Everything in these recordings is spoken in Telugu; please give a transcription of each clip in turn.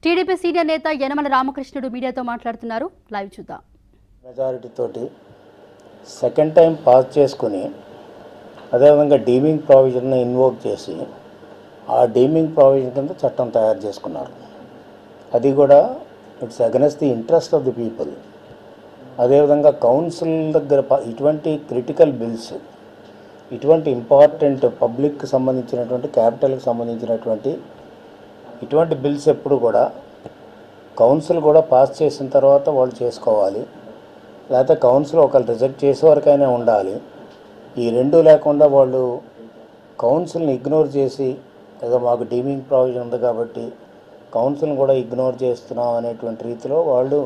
టీడీపీ సీనియర్ నేత యనమల రామకృష్ణుడు మీడియాతో మాట్లాడుతున్నారు. లైవ్ చూద్దాం. మెజారిటీ తోటి సెకండ్ టైం పాస్ చేసుకుని అదేవిధంగా డీమింగ్ ప్రావిజన్ని ఇన్వోక్ చేసి ఆ డీమింగ్ ప్రావిజన్ కింద చట్టం తయారు చేసుకున్నారు. అది కూడా it's against the interest of the people. అదేవిధంగా కౌన్సిల్ దగ్గర ఇటువంటి క్రిటికల్ బిల్స్, ఇటువంటి ఇంపార్టెంట్ పబ్లిక్కి సంబంధించినటువంటి క్యాపిటల్కి సంబంధించినటువంటి ఇటువంటి బిల్స్ ఎప్పుడు కూడా కౌన్సిల్ కూడా పాస్ చేసిన తర్వాత వాళ్ళు చేసుకోవాలి, లేకపోతే కౌన్సిల్ ఒకళ్ళు రిజెక్ట్ చేసే వరకైనా ఉండాలి. ఈ రెండు లేకుండా వాళ్ళు కౌన్సిల్ని ఇగ్నోర్ చేసి ఏదో మాకు డీమింగ్ ప్రావిజన్ ఉంది కాబట్టి కౌన్సిల్ని కూడా ఇగ్నోర్ చేస్తున్నాం అనేటువంటి రీతిలో వాళ్ళు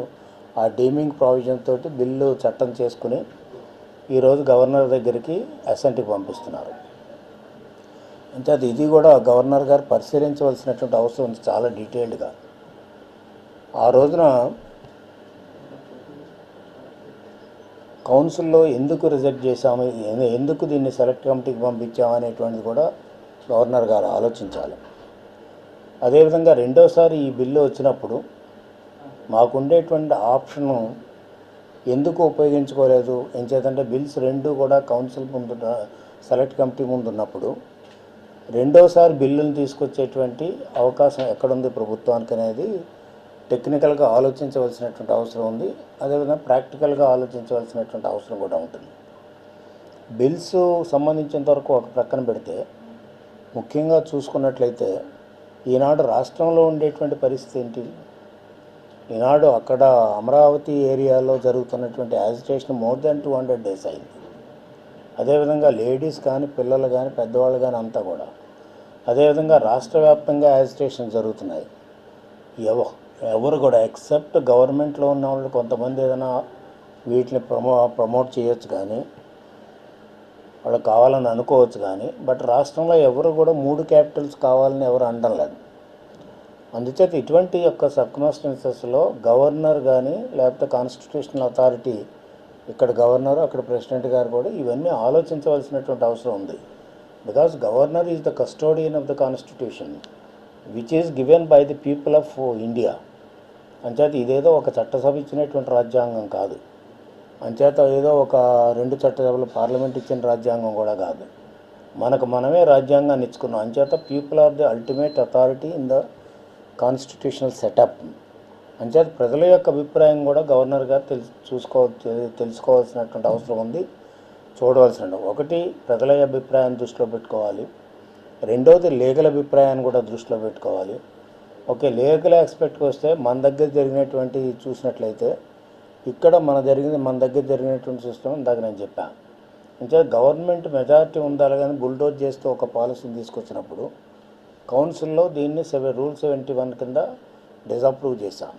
ఆ డీమింగ్ ప్రావిజన్ తోటి బిల్లు చట్టం చేసుకుని ఈరోజు గవర్నర్ దగ్గరికి అసెంట్కి పంపిస్తున్నారు. అంటే అది ఇది కూడా గవర్నర్ గారు పరిశీలించవలసినటువంటి అవసరం ఉంది చాలా డీటెయిల్డ్గా. ఆ రోజున కౌన్సిల్లో ఎందుకు రిజెక్ట్ చేశాము, ఎందుకు దీన్ని సెలెక్ట్ కమిటీకి పంపించాము అనేటువంటిది కూడా గవర్నర్ గారు ఆలోచించాలి. అదేవిధంగా రెండోసారి ఈ బిల్లు వచ్చినప్పుడు మాకుండేటువంటి ఆప్షను ఎందుకు ఉపయోగించుకోలేదు, ఏం చేద్దంటే బిల్స్ రెండు కూడా కౌన్సిల్ ముందు సెలెక్ట్ కమిటీ ముందు ఉన్నప్పుడు రెండోసారి బిల్లును తీసుకొచ్చేటువంటి అవకాశం ఎక్కడుంది ప్రభుత్వానికి అనేది టెక్నికల్గా ఆలోచించవలసినటువంటి అవసరం ఉంది. అదేవిధంగా ప్రాక్టికల్గా ఆలోచించవలసినటువంటి అవసరం కూడా ఉంటుంది. బిల్స్ సంబంధించినంత వరకు ఒక ప్రక్కన పెడితే ముఖ్యంగా చూసుకున్నట్లయితే ఈనాడు రాష్ట్రంలో ఉండేటువంటి పరిస్థితి ఏంటి, ఈనాడు అక్కడ అమరావతి ఏరియాలో జరుగుతున్నటువంటి యాజిటేషన్ మోర్ దాన్ 200 days అయింది. అదేవిధంగా లేడీస్ కానీ పిల్లలు కానీ పెద్దవాళ్ళు కానీ అంతా కూడా అదేవిధంగా రాష్ట్ర వ్యాప్తంగా యాజిటేషన్ జరుగుతున్నాయి. ఎవరు కూడా ఎక్సెప్ట్ గవర్నమెంట్లో ఉన్న వాళ్ళు కొంతమంది ఏదైనా వీటిని ప్రమోట్ చేయొచ్చు కానీ వాళ్ళకి కావాలని అనుకోవచ్చు కానీ, బట్ రాష్ట్రంలో ఎవరు కూడా 3 క్యాపిటల్స్ కావాలని ఎవరు అనడం లేదు. అందుచేత ఇటువంటి యొక్క సర్కమ్స్టాన్సెస్లో గవర్నర్ కానీ లేకపోతే కాన్స్టిట్యూషనల్ అథారిటీ, ఇక్కడ గవర్నరు అక్కడ ప్రెసిడెంట్ గారు కూడా ఇవన్నీ ఆలోచించవలసినటువంటి అవసరం ఉంది. Because governor is the custodian of the constitution which is given by the people of India. అంచేత ఇదేదో ఒక చట్టసభ ఇచ్చినటువంటి రాజ్యాంగం కాదు, అంచేత ఏదో ఒక 2 చట్టసభలు పార్లమెంట్ ఇచ్చిన రాజ్యాంగం కూడా కాదు. మనమే రాజ్యాంగాన్ని ఇచ్చుకున్నాం. అంచేత people are the ultimate authority in the constitutional setup. అంచేత ప్రజల యొక్క అభిప్రాయం కూడా గవర్నర్ గారు తెలుసుకోవాల్సినటువంటి అవసరం ఉంది, చూడవలసిన. ఒకటి ప్రజల అభిప్రాయాన్ని దృష్టిలో పెట్టుకోవాలి, రెండవది లీగల్ అభిప్రాయాన్ని కూడా దృష్టిలో పెట్టుకోవాలి. ఓకే, లీగల్ ఆస్పెక్ట్కి వస్తే మన దగ్గర జరిగినటువంటి చూసినట్లయితే ఇక్కడ మన దగ్గర జరిగినటువంటి సిస్టమ్ ఇందాక నేను చెప్పాను. అంటే గవర్నమెంట్ మెజారిటీ ఉండాలి కానీ బుల్డోజ్ చేస్తూ ఒక పాలసీని తీసుకొచ్చినప్పుడు కౌన్సిల్లో దీన్ని రూల్ 71 కింద డిజప్రూవ్ చేశాం.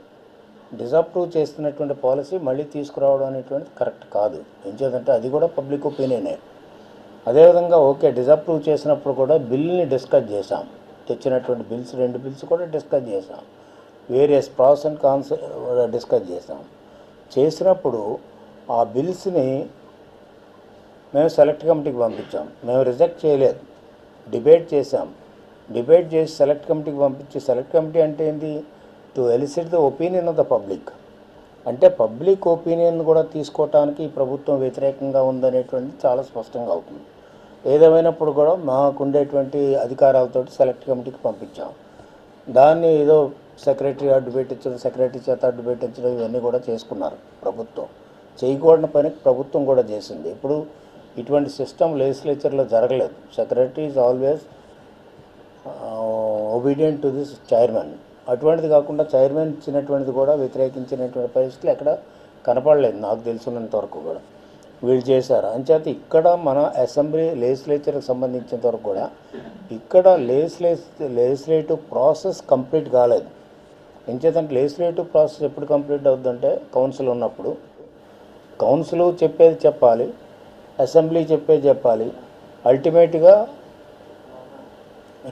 డిజప్రూవ్ చేస్తున్నటువంటి పాలసీ మళ్ళీ తీసుకురావడం అనేటువంటిది కరెక్ట్ కాదు. ఏం చేద్దంటే అది కూడా పబ్లిక్ ఒపీనియనే. అదేవిధంగా ఓకే, డిజప్రూవ్ చేసినప్పుడు కూడా బిల్ని డిస్కస్ చేశాం, తెచ్చినటువంటి బిల్స్ 2 బిల్స్ కూడా డిస్కస్ చేశాం, various pros and cons discuss చేసినప్పుడు ఆ బిల్స్ని మేము సెలెక్ట్ కమిటీకి పంపించాం. మేము రిజెక్ట్ చేయలేదు, డిబేట్ చేశాం. డిబేట్ చేసి సెలెక్ట్ కమిటీకి పంపించి, సెలెక్ట్ కమిటీ అంటే ఏంటి, to illicit the opinion of the public. అంటే పబ్లిక్ ఒపీనియన్ కూడా తీసుకోవటానికి ఈ ప్రభుత్వం వ్యతిరేకంగా ఉందనేటువంటిది చాలా స్పష్టంగా అవుతుంది. ఏదేమైనప్పుడు కూడా మాకుండేటువంటి అధికారాలతోటి సెలెక్ట్ కమిటీకి పంపించాం. దాన్ని ఏదో సెక్రటరీ అడ్డు పెట్టించడం, సెక్రటరీ చేత అడ్డు పెట్టించడం ఇవన్నీ కూడా చేసుకున్నారు ప్రభుత్వం. చేయకూడని పని ప్రభుత్వం కూడా చేసింది. ఇప్పుడు ఇటువంటి సిస్టమ్ లెజిస్లేచర్లో జరగలేదు. Secretary is always obedient to this chairman. అటువంటిది కాకుండా చైర్మన్ ఇచ్చినటువంటిది కూడా వ్యతిరేకించినటువంటి పరిస్థితులు ఎక్కడ కనపడలేదు నాకు తెలుసున్నంత వరకు కూడా. వీళ్ళు చేశారు. అంచేత ఇక్కడ మన అసెంబ్లీ లెజిస్లేచర్కి సంబంధించినంత వరకు కూడా ఇక్కడ లెజిస్లేటివ్ ప్రాసెస్ కంప్లీట్ కాలేదు. ఎంచేతంటే లెజిస్లేటివ్ ప్రాసెస్ ఎప్పుడు కంప్లీట్ అవుతుందంటే కౌన్సిల్ ఉన్నప్పుడు. కౌన్సిల్ చెప్పేది చెప్పాలి, అసెంబ్లీ చెప్పేది చెప్పాలి. అల్టిమేట్గా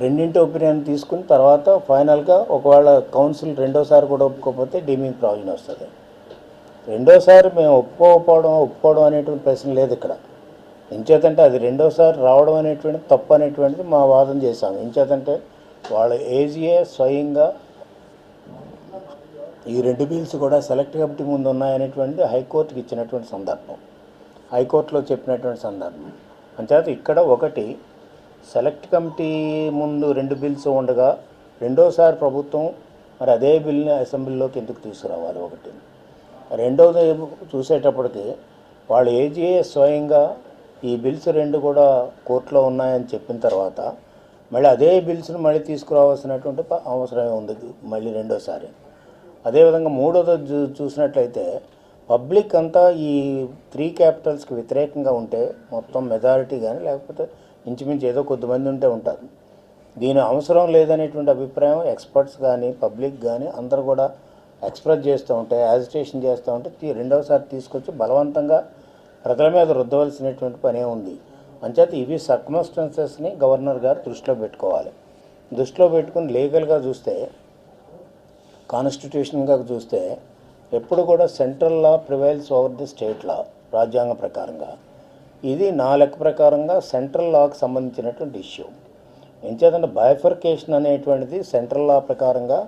రెండింటి ఒపీనియన్ తీసుకుని తర్వాత ఫైనల్గా ఒకవేళ కౌన్సిల్ రెండోసారి కూడా ఒప్పుకోకపోతే డీమింగ్ ప్రావిజన్ వస్తుంది. రెండోసారి మేము ఒప్పుకోవడం అనేటువంటి ప్రశ్న లేదు ఇక్కడ. ఎంచేతంటే అది రెండోసారి రావడం అనేటువంటిది తప్పు అనేటువంటిది మా వాదన చేశాము. ఎంచేతంటే వాళ్ళ ఏజీఏ స్వయంగా ఈ రెండు బిల్స్ కూడా సెలెక్ట్ కమిటీ ముందు ఉన్నాయనేటువంటిది హైకోర్టుకి ఇచ్చినటువంటి సందర్భం, హైకోర్టులో చెప్పినటువంటి సందర్భం. అంచేత ఇక్కడ ఒకటి సెలెక్ట్ కమిటీ ముందు రెండు బిల్స్ ఉండగా రెండోసారి ప్రభుత్వం మరి అదే బిల్ని అసెంబ్లీలోకి ఎందుకు తీసుకురావాలి ఒకటి. రెండవది చూసేటప్పటికి వాళ్ళు ఏజీఏ స్వయంగా ఈ బిల్స్ రెండు కూడా కోర్టులో ఉన్నాయని చెప్పిన తర్వాత మళ్ళీ అదే బిల్స్ని మళ్ళీ తీసుకురావాల్సినటువంటి అవసరమే ఉంది మళ్ళీ రెండోసారి. అదేవిధంగా మూడోది చూసినట్లయితే పబ్లిక్ అంతా ఈ 3 క్యాపిటల్స్కి వ్యతిరేకంగా ఉంటే మొత్తం మెజారిటీ కానీ లేకపోతే ఇంచుమించు ఏదో కొద్దిమంది ఉంటే ఉంటారు. దీని అవసరం లేదనేటువంటి అభిప్రాయం ఎక్స్పర్ట్స్ కానీ పబ్లిక్ కానీ అందరూ కూడా ఎక్స్ప్రెస్ చేస్తూ ఉంటే, యాజిటేషన్ చేస్తూ ఉంటే రెండవసారి తీసుకొచ్చి బలవంతంగా ప్రజల మీద రుద్దవలసినటువంటి పనే ఉంది. అంచేత ఇవి సర్కమ్స్టాన్సెస్ని గవర్నర్ గారు దృష్టిలో పెట్టుకోవాలి. దృష్టిలో పెట్టుకుని లీగల్గా చూస్తే, కాన్స్టిట్యూషన్గా చూస్తే ఎప్పుడు కూడా central law prevails over the state law రాజ్యాంగ ప్రకారంగా. ఇది నా లెక్క ప్రకారంగా సెంట్రల్ లాకు సంబంధించినటువంటి ఇష్యూ. ఎంచేతంటే బైఫర్కేషన్ అనేటువంటిది సెంట్రల్ లా ప్రకారంగా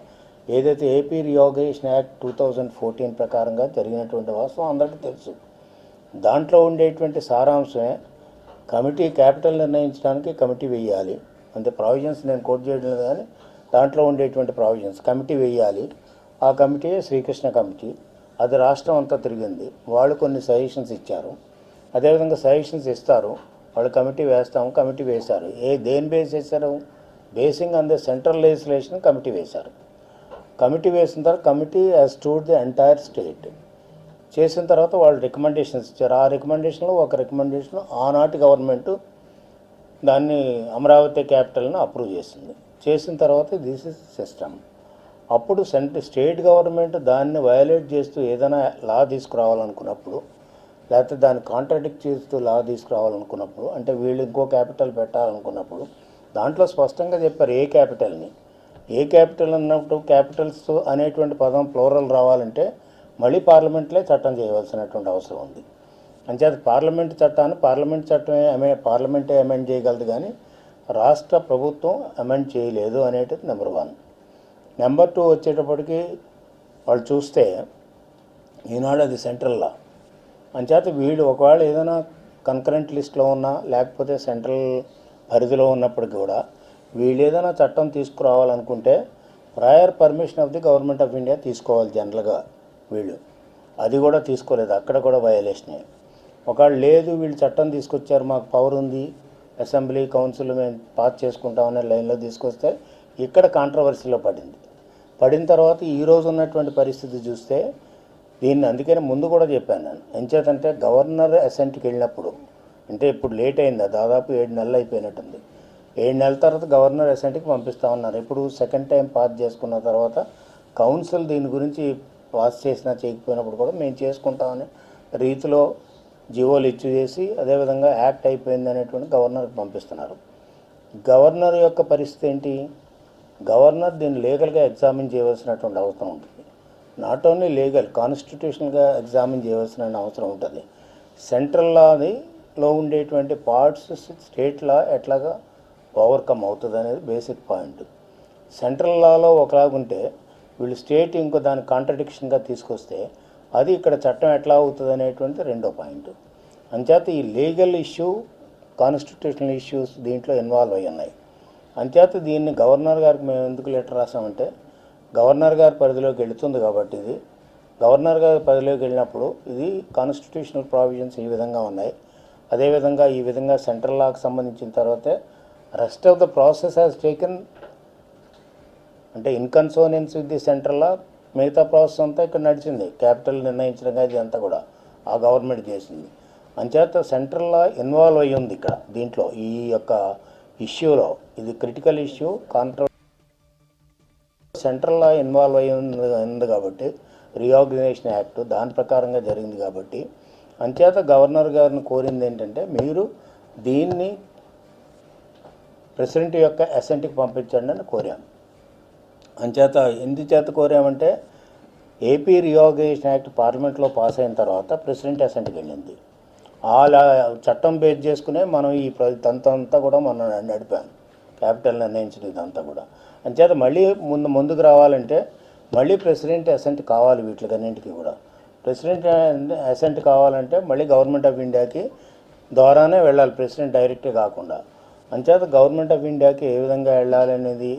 ఏదైతే ఏపీ రియోగేషన్ యాక్ట్ 2014 ప్రకారంగా జరిగినటువంటి వాస్తవం అందరికీ తెలుసు. దాంట్లో ఉండేటువంటి సారాంశమే కమిటీ క్యాపిటల్ నిర్ణయించడానికి కమిటీ వేయాలి. అంతే ప్రావిజన్స్ నేను కోట్ చేయడం లేదు, కానీ దాంట్లో ఉండేటువంటి ప్రావిజన్స్ కమిటీ వేయాలి. ఆ కమిటీ శ్రీకృష్ణ కమిటీ, అది రాష్ట్రం అంతా తిరిగింది. వాళ్ళు కొన్ని సజెషన్స్ ఇచ్చారు, అదేవిధంగా సజెషన్స్ ఇస్తారు, వాళ్ళు కమిటీ వేస్తాము, కమిటీ వేశారు. దేని బేస్ చేశారు? Basing on the central legislation committee వేశారు. కమిటీ వేసిన తర్వాత committee has stood the entire state. చేసిన తర్వాత వాళ్ళు రికమెండేషన్స్ ఇచ్చారు. ఆ రికమెండేషన్లో ఒక రికమెండేషన్ ఆనాటి గవర్నమెంటు దాన్ని అమరావతి క్యాపిటల్ను అప్రూవ్ చేసింది. చేసిన తర్వాత దిస్ ఇస్ సిస్టమ్. అప్పుడు స్టేట్ గవర్నమెంట్ దాన్ని వయలేట్ చేస్తూ ఏదైనా లా తీసుకురావాలనుకున్నప్పుడు, లేకపోతే దాన్ని కాంట్రాడిక్ట్ చేస్తూ లా తీసుకురావాలనుకున్నప్పుడు, అంటే వీళ్ళు ఇంకో క్యాపిటల్ పెట్టాలనుకున్నప్పుడు దాంట్లో స్పష్టంగా చెప్పారు ఏ క్యాపిటల్ని. ఏ క్యాపిటల్ అన్నప్పుడు క్యాపిటల్స్ అనేటువంటి పదం ప్లూరల్ రావాలంటే మళ్ళీ పార్లమెంట్లో చట్టం చేయవలసినటువంటి అవసరం ఉంది. అంచేత పార్లమెంట్ చట్టాన్ని పార్లమెంటే అమెండ్ చేయగలదు, కానీ రాష్ట్ర ప్రభుత్వం అమెండ్ చేయలేదు అనేటిది నెంబర్ 1. నెంబర్ 2 వచ్చేటప్పటికి వాళ్ళు చూస్తే ఈనాడు అది సెంట్రల్ లా. అంచేత వీళ్ళు ఒకవేళ ఏదైనా కన్కరెంట్ లిస్ట్లో ఉన్నా లేకపోతే సెంట్రల్ పరిధిలో ఉన్నప్పటికీ కూడా వీళ్ళు ఏదైనా చట్టం తీసుకురావాలనుకుంటే prior permission of the government of India తీసుకోవాలి జనరల్గా. వీళ్ళు అది కూడా తీసుకోలేదు, అక్కడ కూడా వయలేషనే. ఒకవేళ లేదు వీళ్ళు చట్టం తీసుకొచ్చారు, మాకు పవర్ ఉంది, అసెంబ్లీ కౌన్సిల్ మేము పాస్ చేసుకుంటామనే లైన్లో తీసుకొస్తే ఇక్కడ కాంట్రవర్సీలో పడిన తర్వాత ఈరోజు ఉన్నటువంటి పరిస్థితి చూస్తే దీన్ని అందుకని ముందు కూడా చెప్పాను నేను. ఎంచేతంటే గవర్నర్ అసెంట్కి వెళ్ళినప్పుడు, అంటే ఇప్పుడు లేట్ అయిందా, దాదాపు 7 నెలలు అయిపోయినట్టుంది. 7 నెలల తర్వాత గవర్నర్ అసెంట్కి పంపిస్తామన్నారు. ఇప్పుడు సెకండ్ టైం పాస్ చేసుకున్న తర్వాత కౌన్సిల్ దీని గురించి పాస్ చేసినా చేయకపోయినప్పుడు కూడా మేము చేసుకుంటామని రీతిలో జీవోలు ఇష్యూ చేసి అదేవిధంగా యాక్ట్ అయిపోయింది అనేటువంటి గవర్నర్కి పంపిస్తున్నారు. గవర్నర్ యొక్క పరిస్థితి ఏంటి? గవర్నర్ దీన్ని లీగల్గా ఎగ్జామిన్ చేయవలసినటువంటి అవసరం ఉంటుంది. నాట్ ఓన్లీ లీగల్, కాన్స్టిట్యూషనల్గా ఎగ్జామిన్ చేయవలసిన అవసరం ఉంటుంది. సెంట్రల్ లాలో ఉండేటువంటి పార్ట్స్ స్టేట్ లా ఎట్లాగా ఓవర్కమ్ అవుతుంది అనేది బేసిక్ పాయింట్. సెంట్రల్ లాలో ఒకలాగుంటే వీళ్ళు స్టేట్ ఇంకో దాని కాంట్రడిక్షన్గా తీసుకొస్తే అది ఇక్కడ చట్టం ఎట్లా అవుతుంది అనేటువంటి రెండో పాయింట్. అంచేత ఈ లీగల్ ఇష్యూ, కాన్స్టిట్యూషనల్ ఇష్యూస్ దీంట్లో ఇన్వాల్వ్ అయ్యి ఉన్నాయి. అంచేత దీన్ని గవర్నర్ గారికి మేము ఎందుకు లెటర్ రాసామంటే గవర్నర్ గారి పరిధిలోకి వెళుతుంది కాబట్టి, ఇది గవర్నర్ గారి పరిధిలోకి వెళ్ళినప్పుడు ఇది కాన్స్టిట్యూషనల్ ప్రావిజన్స్ ఈ విధంగా ఉన్నాయి. అదేవిధంగా ఈ విధంగా సెంట్రల్ లాకు సంబంధించిన తర్వాతే rest of the process has taken, అంటే ఇన్కన్సోనెన్స్ విత్ ది సెంట్రల్ లా, మిగతా ప్రాసెస్ అంతా ఇక్కడ నడిచింది. క్యాపిటల్ నిర్ణయించడం ఇది అంతా కూడా ఆ గవర్నమెంట్ చేసింది. అంచేత సెంట్రల్ లా ఇన్వాల్వ్ అయ్యి ఉంది ఇక్కడ దీంట్లో, ఈ యొక్క ఇష్యూలో. ఇది critical issue, central law involve అయ్యి ఉంది కాబట్టి, రీఆర్గనైజేషన్ యాక్ట్ దాని ప్రకారంగా జరిగింది కాబట్టి, అంచేత గవర్నర్ గారిని కోరింది ఏంటంటే మీరు దీన్ని ప్రెసిడెంట్ యొక్క అసెంట్కి పంపించండి అని కోరాం. అంచేత ఎందుచేత కోరామంటే ఏపీ రీఆర్గనైజేషన్ యాక్ట్ పార్లమెంట్లో పాస్ అయిన తర్వాత ప్రెసిడెంట్ అసెంట్కి వెళ్ళింది. అలా చట్టం బేస్ చేసుకునే మనం ఈ అంతా కూడా మనం నడిపాం, క్యాపిటల్ నిర్ణయించిన ఇదంతా కూడా. అంచేత మళ్ళీ ముందుకు రావాలంటే మళ్ళీ ప్రెసిడెంట్ అసెంట్ కావాలి వీటికన్నింటికి కూడా. ప్రెసిడెంట్ అసెంట్ కావాలంటే మళ్ళీ గవర్నమెంట్ ఆఫ్ ఇండియాకి ద్వారానే వెళ్ళాలి, ప్రెసిడెంట్ డైరెక్ట్గా కాకుండా. అంచేత గవర్నమెంట్ ఆఫ్ ఇండియాకి ఏ విధంగా వెళ్ళాలనేది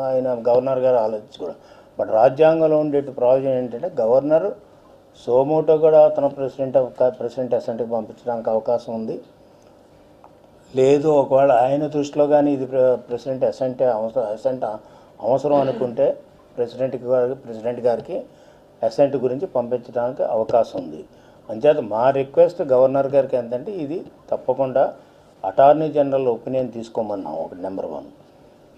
ఆయన గవర్నర్ గారు ఆలోచించుకోవడం. బట్ రాజ్యాంగంలో ఉండే ప్రావిజన్ ఏంటంటే గవర్నర్ సోమోటో కూడా తన ప్రెసిడెంట్ అసెంట్కి పంపించడానికి అవకాశం ఉంది. లేదు ఒకవేళ ఆయన దృష్టిలో కానీ ఇది ప్రెసిడెంట్ అసెంట్ అవసరం అనుకుంటే ప్రెసిడెంట్ గారికి అసెంట్ గురించి పంపించడానికి అవకాశం ఉంది. అంచేత మా రిక్వెస్ట్ గవర్నర్ గారికి ఏంటంటే ఇది తప్పకుండా అటార్నీ జనరల్ ఒపీనియన్ తీసుకోమన్నాం. ఒకటి నెంబర్ 1.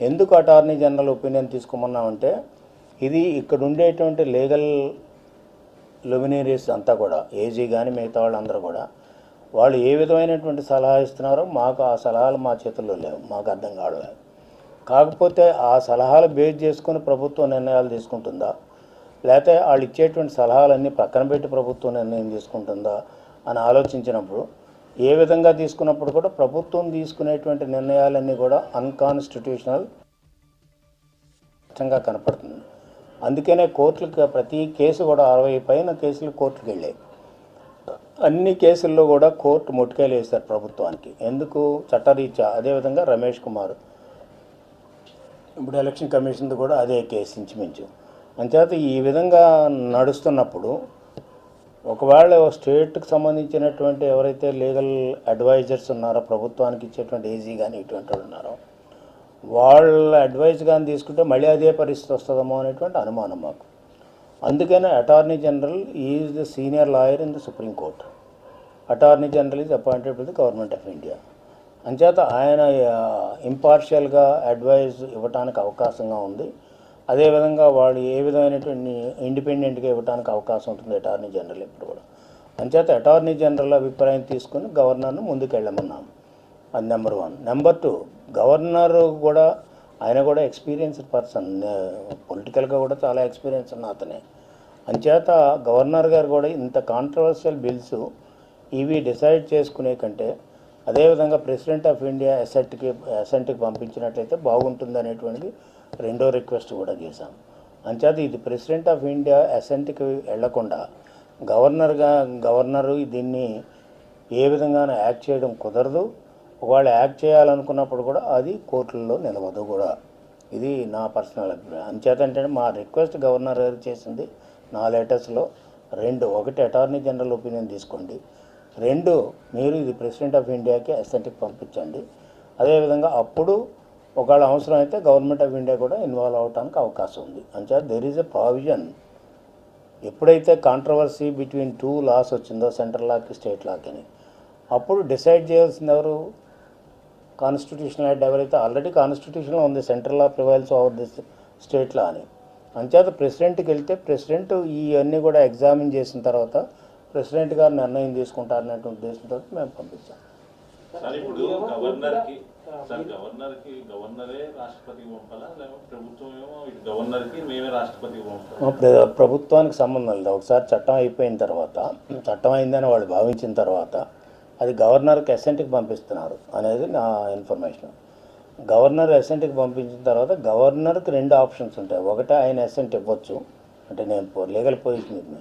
ఎందుకు అటార్నీ జనరల్ ఒపీనియన్ తీసుకోమన్నామంటే ఇది ఇక్కడ ఉండేటువంటి లీగల్ లుమినరీస్ అంతా కూడా ఏజీ కానీ మిగతా వాళ్ళందరూ కూడా వాళ్ళు ఏ విధమైనటువంటి సలహా ఇస్తున్నారో మాకు ఆ సలహాలు మా చేతుల్లో లేవు, మాకు అర్థం కావట్లేదు. కాకపోతే ఆ సలహాలు బేస్ చేసుకొని ప్రభుత్వం నిర్ణయాలు తీసుకుంటుందా, లేకపోతే వాళ్ళు ఇచ్చేటువంటి సలహాలన్నీ పక్కన పెట్టి ప్రభుత్వం నిర్ణయం తీసుకుంటుందా అని ఆలోచించినప్పుడు ఏ విధంగా తీసుకున్నప్పుడు కూడా ప్రభుత్వం తీసుకునేటువంటి నిర్ణయాలన్నీ కూడా అన్కాన్స్టిట్యూషనల్ స్పష్టంగా కనపడుతుంది. అందుకనే కోర్టులకు ప్రతి కేసు కూడా 60 పైన కేసులు కోర్టుకు వెళ్ళాయి. అన్ని కేసుల్లో కూడా కోర్టు మొట్టికాయలు వేశారు ప్రభుత్వానికి. ఎందుకు? చట్టరీత్యా. అదేవిధంగా రమేష్ కుమార్ ఇప్పుడు ఎలక్షన్ కమిషన్ది కూడా అదే కేసు ఇంచుమించు. అంచేత ఈ విధంగా నడుస్తున్నప్పుడు ఒకవేళ స్టేట్కి సంబంధించినటువంటి ఎవరైతే లీగల్ అడ్వైజర్స్ ఉన్నారో ప్రభుత్వానికి ఇచ్చేటువంటి ఏజీ కానీ ఇటువంటి వాళ్ళు ఉన్నారో వాళ్ళ అడ్వైజ్ కానీ తీసుకుంటే మళ్ళీ అదే పరిస్థితి వస్తుందేమో అనేటువంటి అనుమానం మాకు. అందుకనే attorney general is the senior lawyer in the supreme court. Attorney general is appointed by the government of India. అంచేత ఆయన ఇంపార్షియల్గా అడ్వైజ్ ఇవ్వడానికి అవకాశంగా ఉంది. అదేవిధంగా వాళ్ళు ఏ విధమైనటువంటి ఇండిపెండెంట్గా ఇవ్వడానికి అవకాశం ఉంటుంది అటార్నీ జనరల్ ఇప్పుడు కూడా. అంచేత అటార్నీ జనరల్ అభిప్రాయం తీసుకుని గవర్నర్ను ముందుకు వెళ్ళమన్నాం. అది నెంబర్ 1. నెంబర్ 2, గవర్నర్ కూడా ఆయన కూడా ఎక్స్పీరియన్స్డ్ పర్సన్, పొలిటికల్గా కూడా చాలా ఎక్స్పీరియన్స్ ఉన్న అతనే. అంచేత గవర్నర్ గారు కూడా ఇంత కాంట్రవర్షియల్ బిల్స్ ఇవి డిసైడ్ చేసుకునే కంటే అదేవిధంగా ప్రెసిడెంట్ ఆఫ్ ఇండియా అసెంట్కి పంపించినట్లయితే బాగుంటుంది అనేటువంటిది రెండో రిక్వెస్ట్ కూడా చేశాం. అంచేత ఇది ప్రెసిడెంట్ ఆఫ్ ఇండియా అసెంట్కి వెళ్లకుండా గవర్నరు దీన్ని ఏ విధంగానూ యాక్ట్ చేయడం కుదరదు. ఒకవేళ యాక్ట్ చేయాలనుకున్నప్పుడు కూడా అది కోర్టుల్లో నిలవదు కూడా. ఇది నా పర్సనల్ అభిప్రాయం. అంచేత అంటే మా రిక్వెస్ట్ గవర్నర్ గారు చేసింది నా లెటర్స్లో 2. 1 అటార్నీ జనరల్ ఒపీనియన్ తీసుకోండి. 2 మీరు ఇది ప్రెసిడెంట్ ఆఫ్ ఇండియాకి అసెంట్కి పంపించండి. అదేవిధంగా అప్పుడు ఒకవేళ అవసరం అయితే గవర్నమెంట్ ఆఫ్ ఇండియా కూడా ఇన్వాల్వ్ అవడానికి అవకాశం ఉంది. అంచేత దెర్ ఈజ్ ఎ ప్రావిజన్. ఎప్పుడైతే కాంట్రవర్సీ బిట్వీన్ 2 లాస్ వచ్చిందో సెంట్రల్ లాకి స్టేట్ లాకి అని అప్పుడు డిసైడ్ చేయాల్సింది ఎవరు? కాన్స్టిట్యూషనల్ యాక్ట్ ఎవరైతే ఆల్రెడీ కాన్స్టిట్యూషన్లో ఉంది central law prevails over this state law అని. అంచేత ప్రెసిడెంట్కి వెళ్తే ప్రెసిడెంట్ ఇవన్నీ కూడా ఎగ్జామిన్ చేసిన తర్వాత ప్రెసిడెంట్ గారు నిర్ణయం తీసుకుంటారనే ఉద్దేశంతో మేము పంపించాం. సార్ ఇప్పుడు గవర్నరే రాష్ట్రపతికి పంపాలా లేకపోతే ప్రభుత్వం ఏమో గవర్నర్కి మేమే రాష్ట్రపతికి పంపాలి? ప్రభుత్వానికి సంబంధం లేదు. ఒకసారి చట్టం అయిపోయిన తర్వాత, చట్టం అయిందని వాళ్ళు భావించిన తర్వాత అది గవర్నర్కి అసెంట్కి పంపిస్తున్నారు అనేది నా ఇన్ఫర్మేషన్. గవర్నర్ అసెంట్కి పంపించిన తర్వాత గవర్నర్కి 2 ఆప్షన్స్ ఉంటాయి. ఒకటి ఆయన అసెంట్ ఇవ్వచ్చు, అంటే నేను లీగల్ పొజిషన్,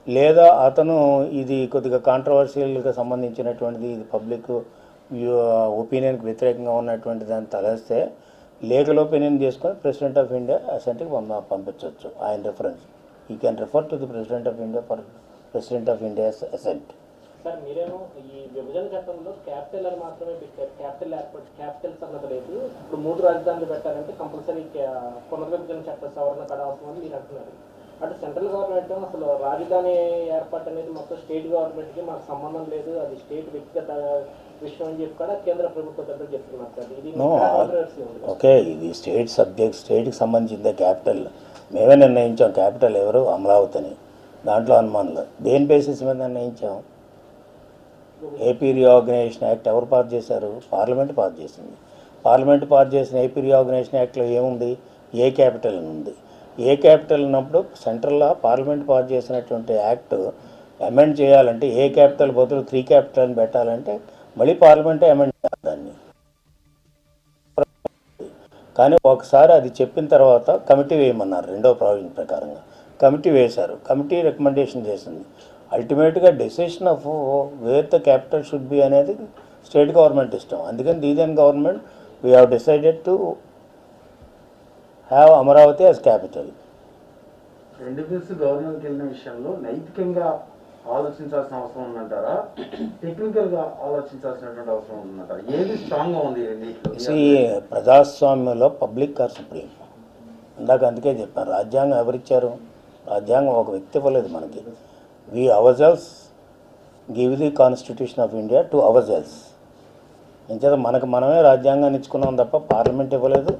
లేదా అతను ఇది కొద్దిగా కాంట్రవర్షియల్గా సంబంధించినటువంటిది, ఇది పబ్లిక్ ఒపీనియన్కి వ్యతిరేకంగా ఉన్నటువంటి దాన్ని తలస్తే లీగల్ ఒపీనియన్ చేసుకొని ప్రెసిడెంట్ ఆఫ్ ఇండియా అసెంట్కి పంపించవచ్చు. ఆయన రిఫరెన్స్ ఈ can refer to the president of India for president of India assent. Sir మీరేమో ఈ విభజన చట్టంలో క్యాపిటల్ అని మాత్రమే పెట్టారు, క్యాపిటల్స్ అన్నది లేదు. ఇప్పుడు 3 రాజధానులు పెట్టాలంటే కంపల్సరీ పునర్విభజన చట్ట సవరణ అవసరం అని మీరు అంటున్నారు. అటు సెంట్రల్ గవర్నమెంట్ అసలు రాజధాని ఏర్పాటు అనేది మొత్తం స్టేట్ గవర్నమెంట్కి మాకు సంబంధం లేదు, అది స్టేట్ వ్యక్తిగత విషయం అని చెప్పి కూడా కేంద్ర ప్రభుత్వ పెద్దలు చెప్తున్నారు సార్. ఇది ఓకే, ఇది స్టేట్కి సంబంధించిందే. క్యాపిటల్ మేమే నిర్ణయించాం. క్యాపిటల్ ఎవరు? అమరావతి అని. దాంట్లో అనుమానం లేదు. దేని బేసిస్ మీద నిర్ణయించాం? ఏపీ రీఆర్గనైజేషన్ యాక్ట్ ఎవరు పాస్ చేశారు? పార్లమెంట్ పాస్ చేసింది. పార్లమెంట్ పాస్ చేసిన ఏపీ రీఆర్గనైజేషన్ యాక్ట్లో ఏముంది? ఏ క్యాపిటల్ అని ఉంది. ఏ క్యాపిటల్ ఉన్నప్పుడు సెంట్రల్లో పార్లమెంట్ పాస్ చేసినటువంటి యాక్ట్ అమెండ్ చేయాలంటే ఏ క్యాపిటల్ బదులు 3 క్యాపిటల్ అని పెట్టాలంటే మళ్ళీ పార్లమెంటే అమెండ్ చేయాలి దాన్ని. కానీ ఒకసారి అది చెప్పిన తర్వాత కమిటీ వేయమన్నారు రెండో ప్రావిజన్ ప్రకారంగా. కమిటీ వేశారు, కమిటీ రికమెండేషన్ చేసింది. అల్టిమేట్గా decision of wear the capital should be అనేది స్టేట్ గవర్నమెంట్ ఇష్టం. అందుకని design government we have decided to have Amaravati as capital. రెండు బిల్స్ గవర్నర్కి వెళ్ళిన విషయంలో నైతికంగా ఆలోచించాల్సిన అవసరం ఉందంటారా, టెక్నికల్గా ఆలోచించాల్సినటువంటి అవసరం ఉందంటారా? ఏది స్ట్రాంగ్గా ఉంది రెండింటిలో? ఈ ప్రజాస్వామ్యంలో పబ్లిక్ ఆర్ సుప్రీం. ఇందాక అందుకే చెప్పాను, రాజ్యాంగం ఎవరిచ్చారు? రాజ్యాంగం ఒక వ్యక్తి ఇవ్వలేదు మనకి. We ourselves give the constitution of India to ourselves. ఎంచేత మనకు మనమే రాజ్యాంగాన్ని ఇచ్చుకున్నాం తప్ప పార్లమెంట్ ఇవ్వలేదు,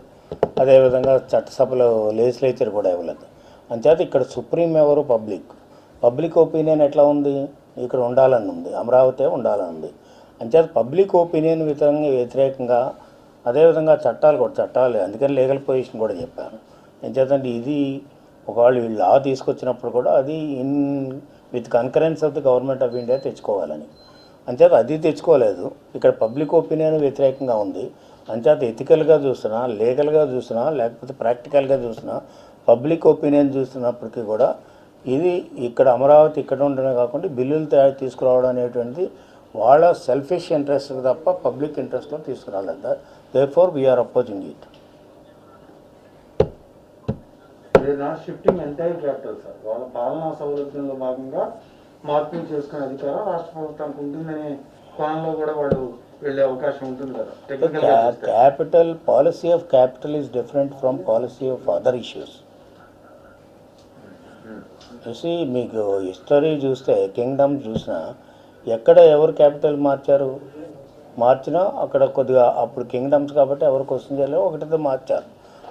అదేవిధంగా చట్టసభలో లెజిస్లేచర్ కూడా ఇవ్వలేదు. అంచేత ఇక్కడ సుప్రీం ఎవరు? పబ్లిక్. పబ్లిక్ ఒపీనియన్ ఎట్లా ఉంది? ఇక్కడ ఉండాలని ఉంది, అమరావతి ఉండాలని ఉంది. అంచేత పబ్లిక్ ఒపీనియన్ వ్యతిరేకంగా అదేవిధంగా చట్టాలు అందుకని లీగల్ పొజిషన్ కూడా చెప్పాను. ఎంచేతంటే ఇది ఒకవేళ వీళ్ళు లా తీసుకొచ్చినప్పుడు కూడా అది with concurrence of the government of India తెచ్చుకోవాలని. అంచేత అది తెచ్చుకోలేదు. ఇక్కడ పబ్లిక్ ఒపీనియన్ వ్యతిరేకంగా ఉంది. అంచేత ఎథికల్గా చూసినా, లీగల్గా చూసినా, లేకపోతే ప్రాక్టికల్గా చూసినా, పబ్లిక్ ఒపీనియన్ చూస్తున్నప్పటికీ కూడా ఇది ఇక్కడ అమరావతి ఇక్కడ ఉండడమే కాకుండా బిల్లులు తీసుకురావడం అనేటువంటిది వాళ్ళ సెల్ఫిష్ ఇంట్రెస్ట్ తప్ప పబ్లిక్ ఇంట్రెస్ట్లో తీసుకురాలేదు. Therefore we are opposing it. Not shifting entire capital sir. వాళ్ళ పాలనా సౌలభ్యంలో భాగంగా మార్పులు చేసుకునే అధికారం రాష్ట్ర ప్రభుత్వానికి ఉంటుందనే కోణంలో కూడా వాళ్ళు వెళ్ళే అవకాశం ఉంటుంది కదా టెక్నికల్గా. Capital policy of capital is different from policy of other issues. చూసి మీకు హిస్టరీ చూస్తే, కింగ్డమ్ చూసినా ఎక్కడ ఎవరు క్యాపిటల్ మార్చినా అక్కడ కొద్దిగా అప్పుడు కింగ్డమ్స్ కాబట్టి ఎవరు క్వశ్చన్ చేయలేవు, ఒకటితో మార్చారు.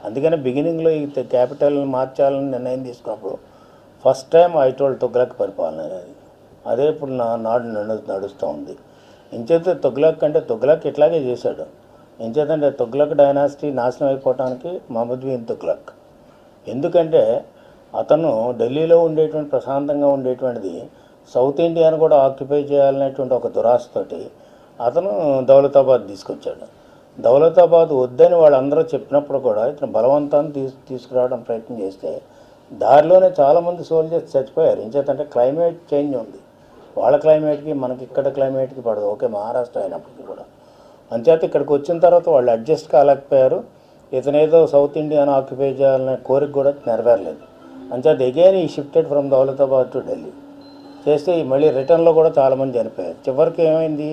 అందుకని బిగినింగ్లో ఈ క్యాపిటల్ మార్చాలని నిర్ణయం తీసుకున్నప్పుడు ఫస్ట్ టైం ఐటోల్డ్ తుగ్లక్ పరిపాలన అనేది. అదే ఇప్పుడు నడుస్తూ ఉంది. ఎంచేత తుగ్లక్ ఇట్లాగే చేశాడు. ఎంచేతంటే తుగ్లక్ డైనాసిటీ నాశనం అయిపోవటానికి మహమ్మద్ బిన్ తుగ్లక్. ఎందుకంటే అతను ఢిల్లీలో ఉండేటువంటి ప్రశాంతంగా ఉండేటువంటిది సౌత్ ఇండియాను కూడా ఆక్యుపై చేయాలనేటువంటి ఒక దురాశతోటి అతను దౌలతాబాద్ తీసుకొచ్చాడు. దౌలతాబాద్ వద్దని వాళ్ళందరూ చెప్పినప్పుడు కూడా ఇతను బలవంతాన్ని తీసుకురావడం ప్రయత్నం చేస్తే దారిలోనే చాలామంది సోల్జర్స్ చచ్చిపోయారు. ఎంచేతంటే క్లైమేట్ చేంజ్ ఉంది. వాళ్ళ క్లైమేట్కి మనకి ఇక్కడ క్లైమేట్కి పడదు. ఓకే, మహారాష్ట్ర అయినప్పటికీ కూడా. అంచేత ఇక్కడికి వచ్చిన తర్వాత వాళ్ళు అడ్జస్ట్ కాలేకపోయారు. ఇతనేదో సౌత్ ఇండియాను ఆక్యుపై చేయాలనే కోరిక కూడా నెరవేరలేదు. అంచేత అగైన్ ఈ shifted from Daulatabad to Delhi చేస్తే మళ్ళీ రిటర్న్లో కూడా చాలామంది చనిపోయారు. చివరికి ఏమైంది,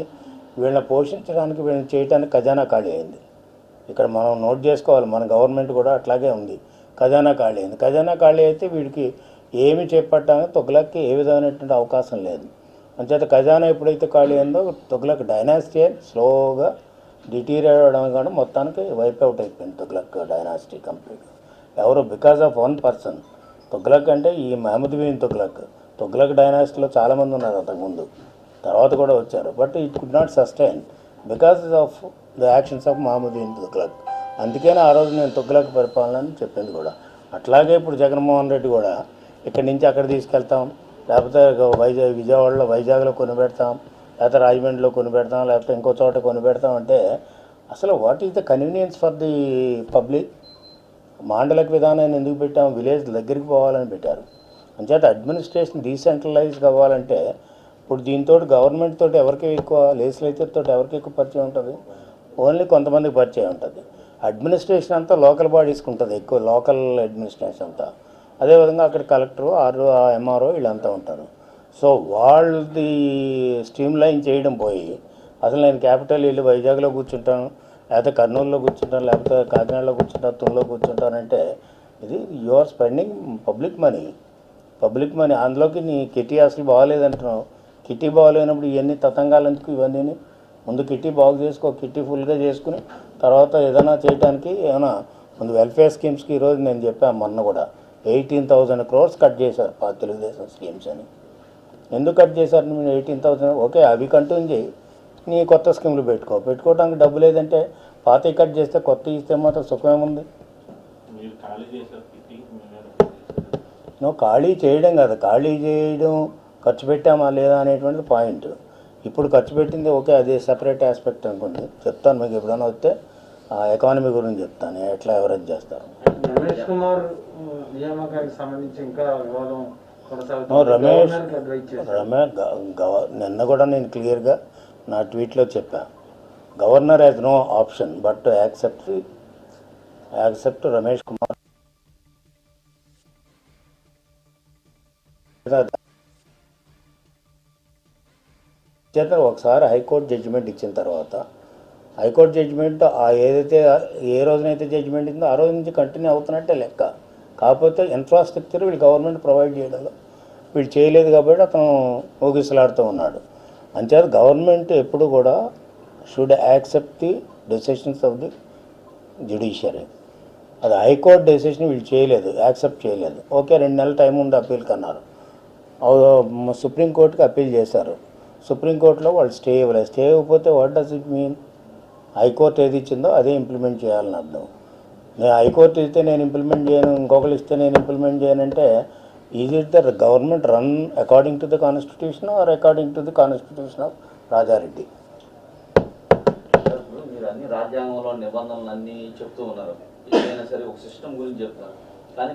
వీళ్ళని పోషించడానికి వీళ్ళని చేయడానికి ఖజానా ఖాళీ అయింది. ఇక్కడ మనం నోట్ చేసుకోవాలి, మన గవర్నమెంట్ కూడా అట్లాగే ఉంది. ఖజానా ఖాళీ అయింది. ఖజానా ఖాళీ అయితే వీడికి ఏమి చేపట్టడానికి తుగ్లక్కి ఏ విధమైనటువంటి అవకాశం లేదు. అంచేత ఖజానా ఎప్పుడైతే ఖాళీ అయిందో తుగ్లక్ డైనాసిటీ స్లోగా డిటీరియర్ అవ్వడం కానీ మొత్తానికి వైప్ అవుట్ అయిపోయింది తుగ్లక్ డైనాసిటీ కంప్లీట్గా. ఎవరు? Because of one person. Tughlaq అంటే ఈ మహమ్మద్ బిన్ తుగ్లక్ డైనాసిటీలో చాలామంది ఉన్నారు అంతకుముందు, తర్వాత కూడా వచ్చారు. But it could not sustain because of the actions of Muhammad bin Tughlaq. అందుకనే ఆ రోజు నేను తుగ్లక్ పరిపాలన అని చెప్పింది కూడా. అట్లాగే ఇప్పుడు జగన్మోహన్ రెడ్డి కూడా ఇక్కడి నుంచి అక్కడ తీసుకెళ్తాం, లేకపోతే వైజాగ్లో కొనిపెడతాం, లేకపోతే రాజమండ్రిలో కొనిపెడతాం, లేకపోతే ఇంకో చోట కొనిపెడతాం అంటే అసలు what is the convenience for the public? మాండలిక విధానాన్ని ఎందుకు పెట్టాము? విలేజ్ దగ్గరికి పోవాలని పెట్టారు. అంచేత అడ్మినిస్ట్రేషన్ డీసెంట్రలైజ్ కావాలంటే ఇప్పుడు దీంతో గవర్నమెంట్ తోటి ఎవరికి ఎక్కువ, లెజిస్లేచర్ తోటి ఎవరికి ఎక్కువ పరిచయం ఉంటుంది? ఓన్లీ కొంతమందికి పరిచయం ఉంటుంది. అడ్మినిస్ట్రేషన్ అంతా లోకల్ బాడీస్కి ఉంటుంది ఎక్కువ, లోకల్ అడ్మినిస్ట్రేషన్ అంతా. అదేవిధంగా అక్కడ కలెక్టరు, ఎంఆర్ఓ వీళ్ళంతా ఉంటారు. సో వాళ్ళది స్ట్రీమ్ లైన్ చేయడం పోయి అసలు నేను క్యాపిటల్ వెళ్ళి వైజాగ్లో కూర్చుంటాను, లేకపోతే కర్నూలులో కూర్చుంటాను, లేకపోతే కాకినాడలో కూర్చుంటాను, తునిలో కూర్చుంటానంటే ఇది you are spending public money. అందులోకి నీ కిటీ అసలు బాగోలేదంటున్నావు. కిటీ బాగోలేనప్పుడు ఇవన్నీ తతంగాలు ఎందుకు? ఇవన్నీ ముందు కిటీ బాగు చేసుకో, కిటీ ఫుల్గా చేసుకుని తర్వాత ఏదైనా చేయడానికి ఏమైనా ముందు వెల్ఫేర్ స్కీమ్స్కి ఈరోజు నేను చెప్పాను మొన్న కూడా 18,000 crores కట్ చేశారు తెలుగుదేశం స్కీమ్స్ అని. ఎందుకు కట్ చేశారు? మీరు 18,000 ఓకే అవి కంటిన్యూ చేయి, నీ కొత్త స్కీమ్లు పెట్టుకోవడానికి డబ్బు లేదంటే పాతవి కట్ చేస్తే కొత్త ఇస్తే మాత్రం సుఖమేముంది? మీరు ఖాళీ చేశారు నువ్వు ఖాళీ చేయడం కదా, ఖాళీ చేయడం ఖర్చు పెట్టామా లేదా అనేటువంటిది పాయింట్. ఇప్పుడు ఖర్చు పెట్టింది ఓకే, అది సెపరేట్ ఆస్పెక్ట్ అనుకోండి, చెప్తాను మీకు ఎప్పుడైనా వస్తే. ఆ ఎకానమీ గురించి చెప్తాను, ఎట్లా ఎవరేజ్ చేస్తారు. రమేష్ కుమార్ నియామకానికి సంబంధించి ఇంకా వివాదం నో, కొనసాగుతుంది. రమేష్ గవర్నర్కి అడ్వైజ్ చేశారు. నిన్న కూడా నేను క్లియర్గా నా ట్వీట్లో చెప్పాను, governor has no option but to accept Ramesh Kumar. చేత ఒకసారి హైకోర్టు జడ్జిమెంట్ ఇచ్చిన తర్వాత హైకోర్టు జడ్జిమెంట్ ఏదైతే ఏ రోజునైతే జడ్జిమెంట్ ఇస్తుందో ఆ రోజు నుంచి కంటిన్యూ అవుతున్నట్టే లెక్క. కాకపోతే ఇన్ఫ్రాస్ట్రక్చర్ వీళ్ళు గవర్నమెంట్ ప్రొవైడ్ చేయడంలో వీళ్ళు చేయలేదు కాబట్టి అతను ఊగిసలాడుతూ ఉన్నాడు. అంచేత గవర్నమెంట్ ఎప్పుడు కూడా should accept the decisions of the judiciary. అది హైకోర్టు డెసిషన్ వీళ్ళు చేయలేదు, యాక్సెప్ట్ చేయలేదు. ఓకే, 2 నెలల టైం ఉంది అప్పీల్కి అన్నారు. సుప్రీంకోర్టుకి అప్పీల్ చేశారు. సుప్రీంకోర్టులో వాళ్ళు స్టే ఇవ్వలేదు. స్టే ఇవ్వకపోతే what does it mean? High court ఏది ఇచ్చిందో అదే ఇంప్లిమెంట్ చేయాలని అర్థం. నేను హైకోర్టు ఇస్తే నేను ఇంప్లిమెంట్ చేయను, ఇంకొకరు ఇస్తే నేను ఇంప్లిమెంట్ చేయనంటే is it the government run according to the constitution or according to the constitution of Rajareddy? ఇప్పుడు మీరు అన్ని రాజ్యాంగంలో నిబంధనలు అన్నీ చెప్తూ ఉన్నారు, ఏదైనా సరే ఒక సిస్టమ్ గురించి చెప్తారు, కానీ